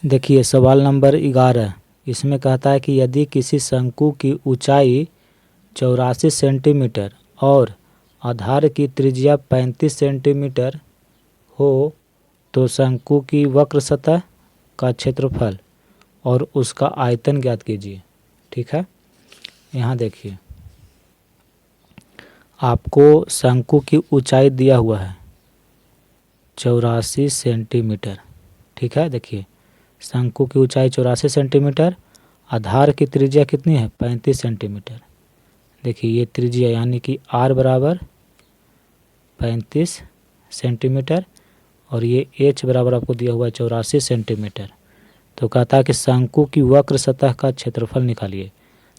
देखिए सवाल नंबर 11, इसमें कहता है कि यदि किसी शंकु की ऊंचाई 84 सेंटीमीटर और आधार की त्रिज्या 35 सेंटीमीटर हो तो शंकु की वक्र सतह का क्षेत्रफल और उसका आयतन ज्ञात कीजिए। ठीक है, यहाँ देखिए आपको शंकु की ऊंचाई दिया हुआ है 84 सेंटीमीटर। ठीक है, देखिए शंकु की ऊंचाई 84 सेंटीमीटर, आधार की त्रिज्या कितनी है 35 सेंटीमीटर। देखिए ये त्रिज्या यानी कि r बराबर 35 सेंटीमीटर और ये h बराबर आपको दिया हुआ है 84 सेंटीमीटर। तो कहता है कि शंकु की वक्र सतह का क्षेत्रफल निकालिए।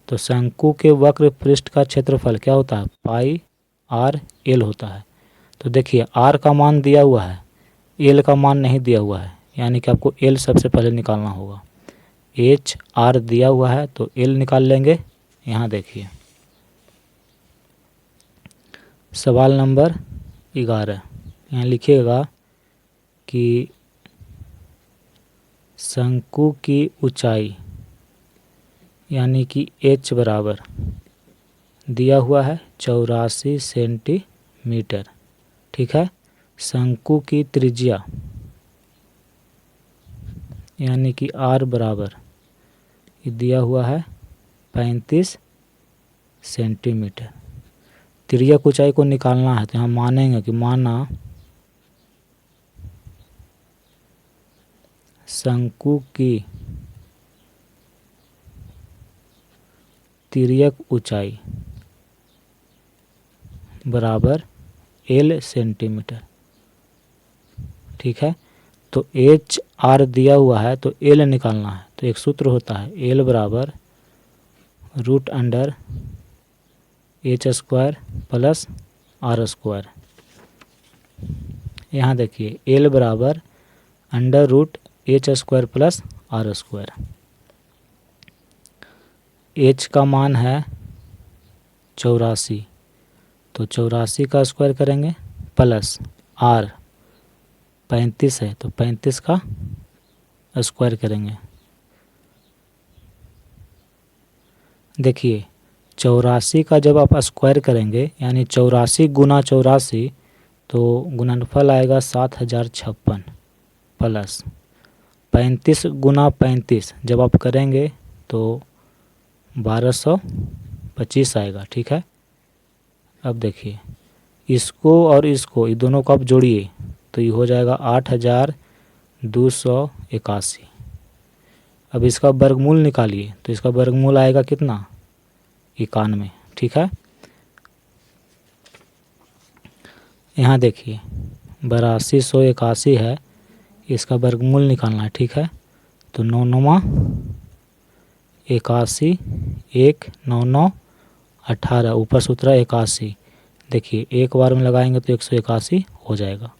तो शंकु के वक्र पृष्ठ का क्षेत्रफल क्या होता है, पाई आर एल होता है। तो देखिए r का मान दिया हुआ है, l का मान नहीं दिया हुआ है, यानी कि आपको l सबसे पहले निकालना होगा। h r दिया हुआ है तो l निकाल लेंगे। यहाँ देखिए सवाल नंबर 11, यहाँ लिखिएगा कि शंकु की ऊंचाई यानी कि h बराबर दिया हुआ है 84 सेंटीमीटर। ठीक है, शंकु की त्रिज्या यानी कि r बराबर दिया हुआ है 35 सेंटीमीटर। तिर्यक ऊंचाई को निकालना है तो हम मानेंगे कि माना शंकु की तिर्यक ऊंचाई बराबर l सेंटीमीटर। ठीक है, तो h r दिया हुआ है तो l निकालना है। तो एक सूत्र होता है l बराबर root under h square plus r square. यहाँ देखिए l बराबर under root h square plus r square. h का मान है 84, तो 84 का स्क्वायर करेंगे प्लस r 35 है तो 35 का स्क्वायर करेंगे। देखिए 84 का जब आप स्क्वायर करेंगे यानी 84 गुना 84 तो गुणनफल आएगा 7056 प्लस 35 गुना 35 जब आप करेंगे तो 1225 आएगा। ठीक है, अब देखिए इसको और इसको ये दोनों को आप जोड़िए तो ये हो जाएगा 8281। अब इसका वर्गमूल निकालिए तो इसका वर्गमूल आएगा कितना, 91। ठीक है, यहाँ देखिए 8281 है, इसका वर्गमूल निकालना है। ठीक है, तो 9 9 81, 1 9 9 18, ऊपर सूत्र 81। देखिए एक बार में लगाएंगे तो 181 हो जाएगा,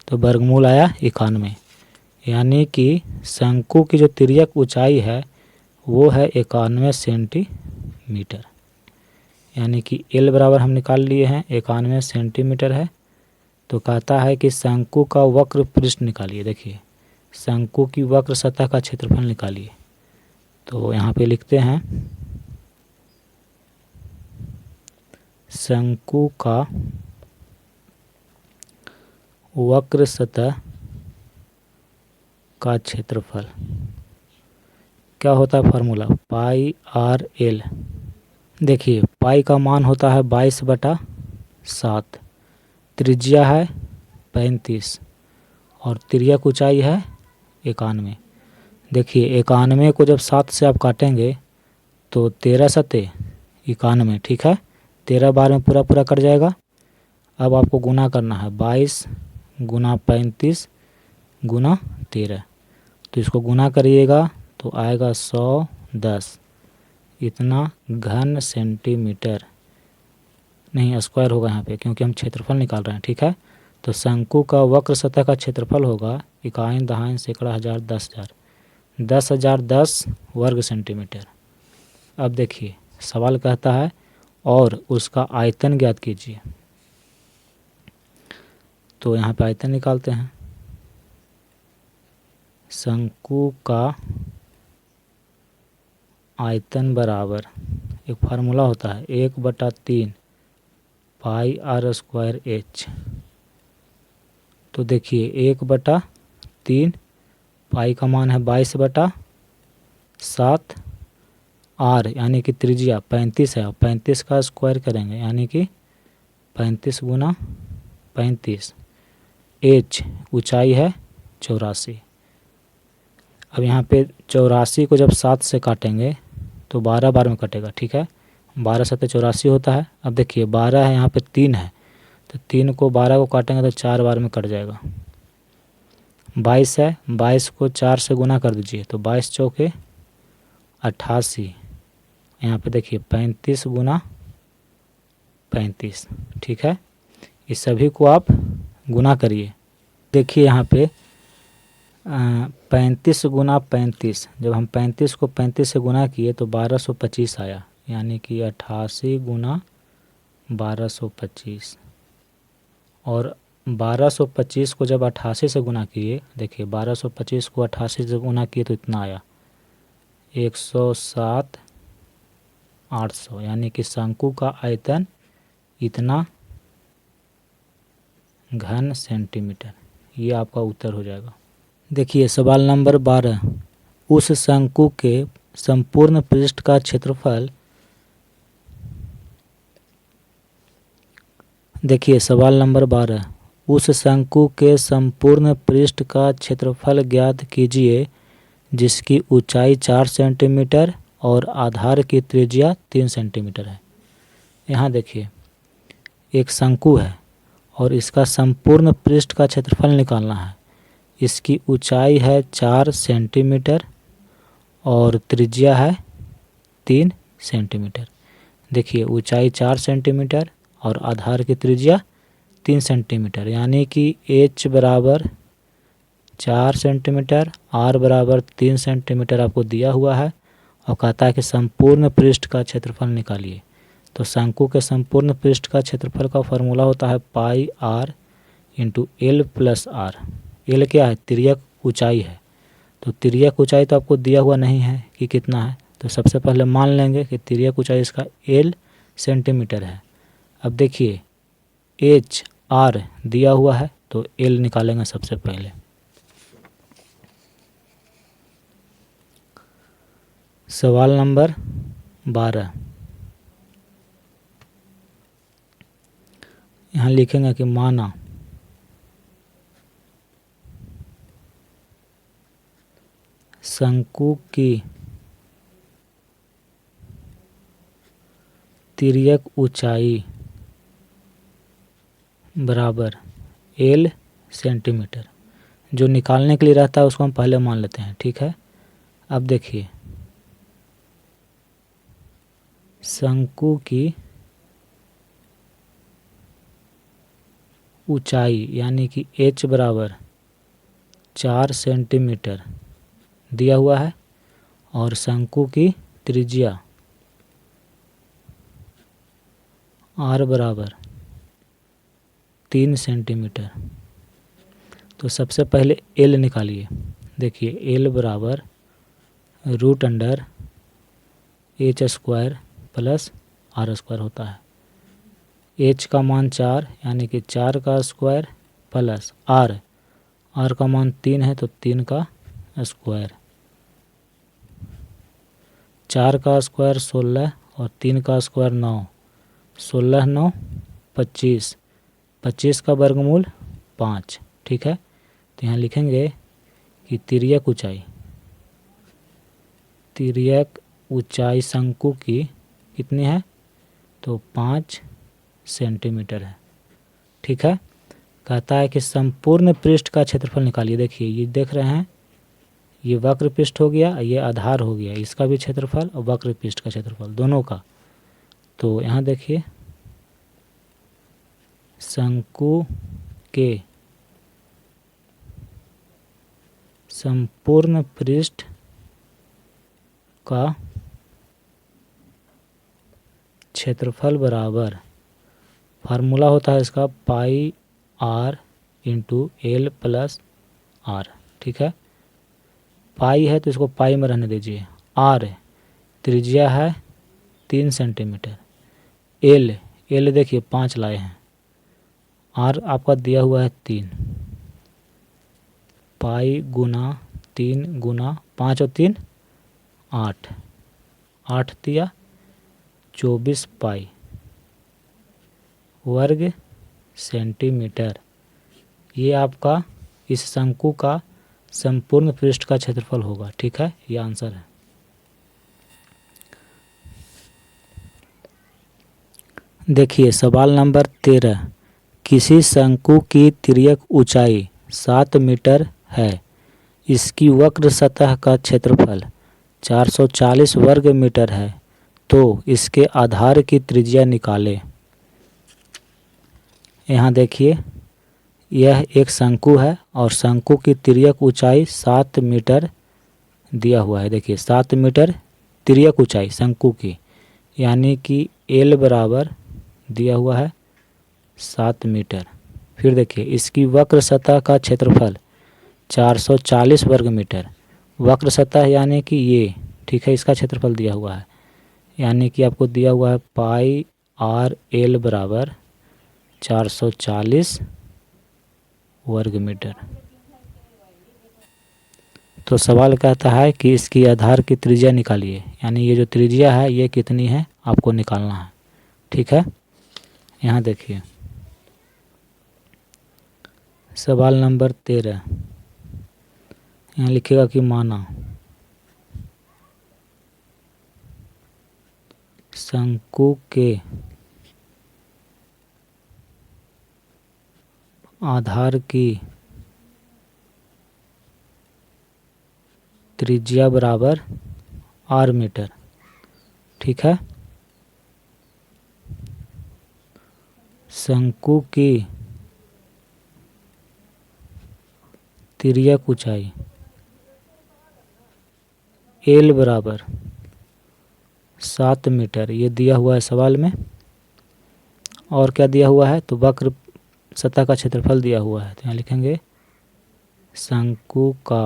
तो वर्गमूल आया 91। यानी कि शंकु की जो तिर्यक ऊंचाई है वो है 91 सेंटीमीटर। यानी कि l बराबर हम निकाल लिए हैं 91 सेंटीमीटर है। तो कहता है कि शंकु का वक्र पृष्ठ निकालिए। देखिए शंकु की वक्र सतह का क्षेत्रफल निकालिए। तो यहाँ पे लिखते हैं शंकु का वक्र सतह का क्षेत्रफल क्या होता है, फार्मूला पाई आर एल। देखिए पाई का मान होता है 22/7, त्रिज्या है 35 और तिर्यक ऊंचाई है 91। देखिए 91 को जब 7 से आप काटेंगे तो 13 सते 91। ठीक है, 13 बार में पूरा पूरा कट जाएगा। अब आपको गुना करना है 22 गुना 35 गुना 13, तो इसको गुना करिएगा तो आएगा 110। इतना घन सेंटीमीटर नहीं, स्क्वायर होगा यहाँ पे क्योंकि हम क्षेत्रफल निकाल रहे हैं। ठीक है, तो शंकु का वक्र सतह का क्षेत्रफल होगा इकाई दहाई सैकड़ा हज़ार 10,000 10,000 10 वर्ग सेंटीमीटर। अब देखिए सवाल कहता है और उसका आयतन ज्ञात कीजिए। तो यहाँ पे आयतन निकालते हैं। शंकु का आयतन बराबर, एक फार्मूला होता है 1/3 पाई आर स्क्वायर एच। तो देखिए 1/3 पाई का मान है 22/7, आर यानी कि त्रिज्या 35 है, 35 का स्क्वायर करेंगे यानी कि 35 गुना 35, एच ऊंचाई है 84। अब यहाँ पे 84 को जब 7 से काटेंगे तो 12 बार में कटेगा, ठीक है। 12 7 84 होता है। अब देखिए 12 है, यहाँ पे 3 है, तो 3 को 12 को काटेंगे तो 4 बार में कट जाएगा। 22 है, 22 को 4 से गुना कर दीजिए तो 22 चौके 88। यहाँ पे देखिए 35 गुना 35, ठीक है। इस सभी को आप गुना करिए। देखिए यहाँ पे 35 गुना 35, जब हम 35 को 35 से गुना किए तो 1225 आया, यानी कि 88 गुना 1225। और 1225 को जब 88 से गुना किए, देखिए 1225 को 88 से गुना किए तो इतना आया 107,800, यानी कि शंकु का आयतन इतना घन सेंटीमीटर। ये आपका उत्तर हो जाएगा। देखिए सवाल नंबर 12, उस शंकु के संपूर्ण पृष्ठ का क्षेत्रफल, देखिए सवाल नंबर 12, उस शंकु के संपूर्ण पृष्ठ का क्षेत्रफल ज्ञात कीजिए जिसकी ऊंचाई 4 सेंटीमीटर और आधार की त्रिज्या 3 सेंटीमीटर है। यहाँ देखिए एक शंकु है और इसका संपूर्ण पृष्ठ का क्षेत्रफल निकालना है। इसकी ऊंचाई है 4 सेंटीमीटर और त्रिज्या है 3 सेंटीमीटर। देखिए ऊंचाई 4 सेंटीमीटर और आधार की त्रिज्या 3 सेंटीमीटर, यानी कि h बराबर 4 सेंटीमीटर, r बराबर 3 सेंटीमीटर आपको दिया हुआ है और कहता है कि संपूर्ण पृष्ठ का क्षेत्रफल निकालिए। तो शंकु के संपूर्ण पृष्ठ का क्षेत्रफल का फॉर्मूला होता है pi r into L plus R. L क्या है? तिर्यक ऊंचाई है। तो तिर्यक ऊंचाई तो आपको दिया हुआ नहीं है कि कितना है, तो सबसे पहले मान लेंगे कि तिर्यक ऊंचाई इसका एल सेंटीमीटर है। अब देखिए एच आर दिया हुआ है तो एल निकालेंगे सबसे पहले। सवाल नंबर 12, यहाँ लिखेंगे कि माना शंकु की तिर्यक ऊंचाई बराबर एल सेंटीमीटर। जो निकालने के लिए रहता है उसको हम पहले मान लेते हैं, ठीक है। अब देखिए शंकु की ऊंचाई यानी कि h बराबर 4 सेंटीमीटर दिया हुआ है और शंकु की त्रिज्या r बराबर 3 सेंटीमीटर। तो सबसे पहले l निकालिए। देखिए l बराबर √h² प्लस r स्क्वायर होता है। h का मान 4 यानी कि 4 का स्क्वायर प्लस r का मान 3 है तो 3 का स्क्वायर। 4 का स्क्वायर 16 और 3 का स्क्वायर 9, 16 9 25, 25 का वर्गमूल 5, ठीक है। तो यहाँ लिखेंगे कि तिर्यक ऊंचाई शंकु की कितनी है, तो 5 सेंटीमीटर है, ठीक है। कहता है कि संपूर्ण पृष्ठ का क्षेत्रफल निकालिए। देखिए ये देख रहे हैं, ये वक्र पृष्ठ हो गया, ये आधार हो गया, इसका भी क्षेत्रफल और वक्र पृष्ठ का क्षेत्रफल दोनों का। तो यहाँ देखिए शंकु के संपूर्ण पृष्ठ का क्षेत्रफल बराबर, फार्मूला होता है इसका pi r into L plus R, ठीक है। पाई है तो इसको पाई में रहने दीजिए। आर त्रिज्या है 3 सेंटीमीटर। एल देखिए 5 लाए हैं, आर आपका दिया हुआ है 3। पाई गुना 3 गुना 5 और 3 8, 8 दिया 24 पाई वर्ग सेंटीमीटर। ये आपका इस शंकु का संपूर्ण पृष्ठ का क्षेत्रफल होगा। ठीक है, ये आंसर है। देखिए सवाल नंबर 13, किसी शंकु की तिर्यक ऊंचाई 7 मीटर है, इसकी वक्र सतह का क्षेत्रफल 440 वर्ग मीटर है, तो इसके आधार की त्रिज्या निकालें। यहाँ देखिए यह एक शंकु है और शंकु की तिर्यक ऊंचाई 7 मीटर दिया हुआ है। देखिए 7 मीटर तिर्यक ऊंचाई शंकु की, यानी कि एल बराबर दिया हुआ है 7 मीटर। फिर देखिए इसकी वक्र सतह का क्षेत्रफल 440 वर्ग मीटर। वक्र सतह यानी कि ये, ठीक है, इसका क्षेत्रफल दिया हुआ है, यानी कि आपको दिया हुआ है पाई आर एल बराबर 440 वर्ग मीटर। तो सवाल कहता है कि इसकी आधार की त्रिज्या निकालिए, यानी ये जो त्रिज्या है ये कितनी है आपको निकालना है। ठीक है, यहाँ देखिए सवाल नंबर 13, यहाँ लिखेगा कि माना शंकु के आधार की त्रिज्या बराबर आर मीटर। ठीक है, शंकु की तिर्यक ऊंचाई एल बराबर 7 मीटर ये दिया हुआ है सवाल में। और क्या दिया हुआ है, तो वक्र सतह का क्षेत्रफल दिया हुआ है। तो यहाँ लिखेंगे शंकु का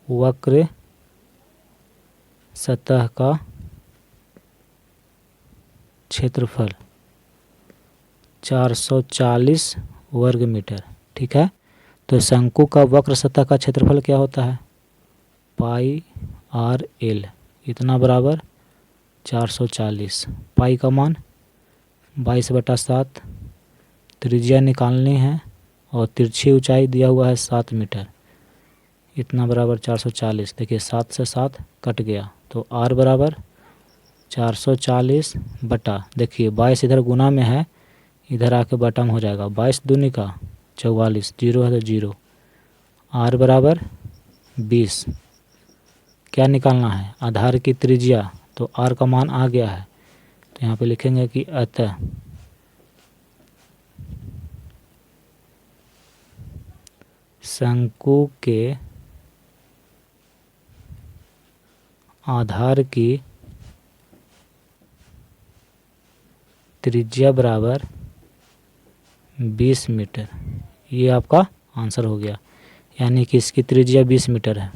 वक्र सतह का क्षेत्रफल 440 वर्ग मीटर। ठीक है, तो शंकु का वक्र सतह का क्षेत्रफल क्या होता है, पाई आर एल, इतना बराबर 440। पाई का मान 22/7, त्रिज्या निकालनी है और तिरछी ऊंचाई दिया हुआ है 7 मीटर, इतना बराबर 440। देखिए 7 से 7 कट गया, तो आर बराबर 440 बटा, देखिए 22 इधर गुना में है, इधर आके बटा में हो जाएगा, 22 दूनी का 44, जीरो है तो जीरो, आर बराबर 20। क्या निकालना है, आधार की त्रिज्या, तो आर का मान आ गया है, तो यहाँ पे लिखेंगे कि अतः शंकु के आधार की त्रिज्या बराबर 20 मीटर। ये आपका आंसर हो गया, यानी कि इसकी त्रिज्या 20 मीटर है।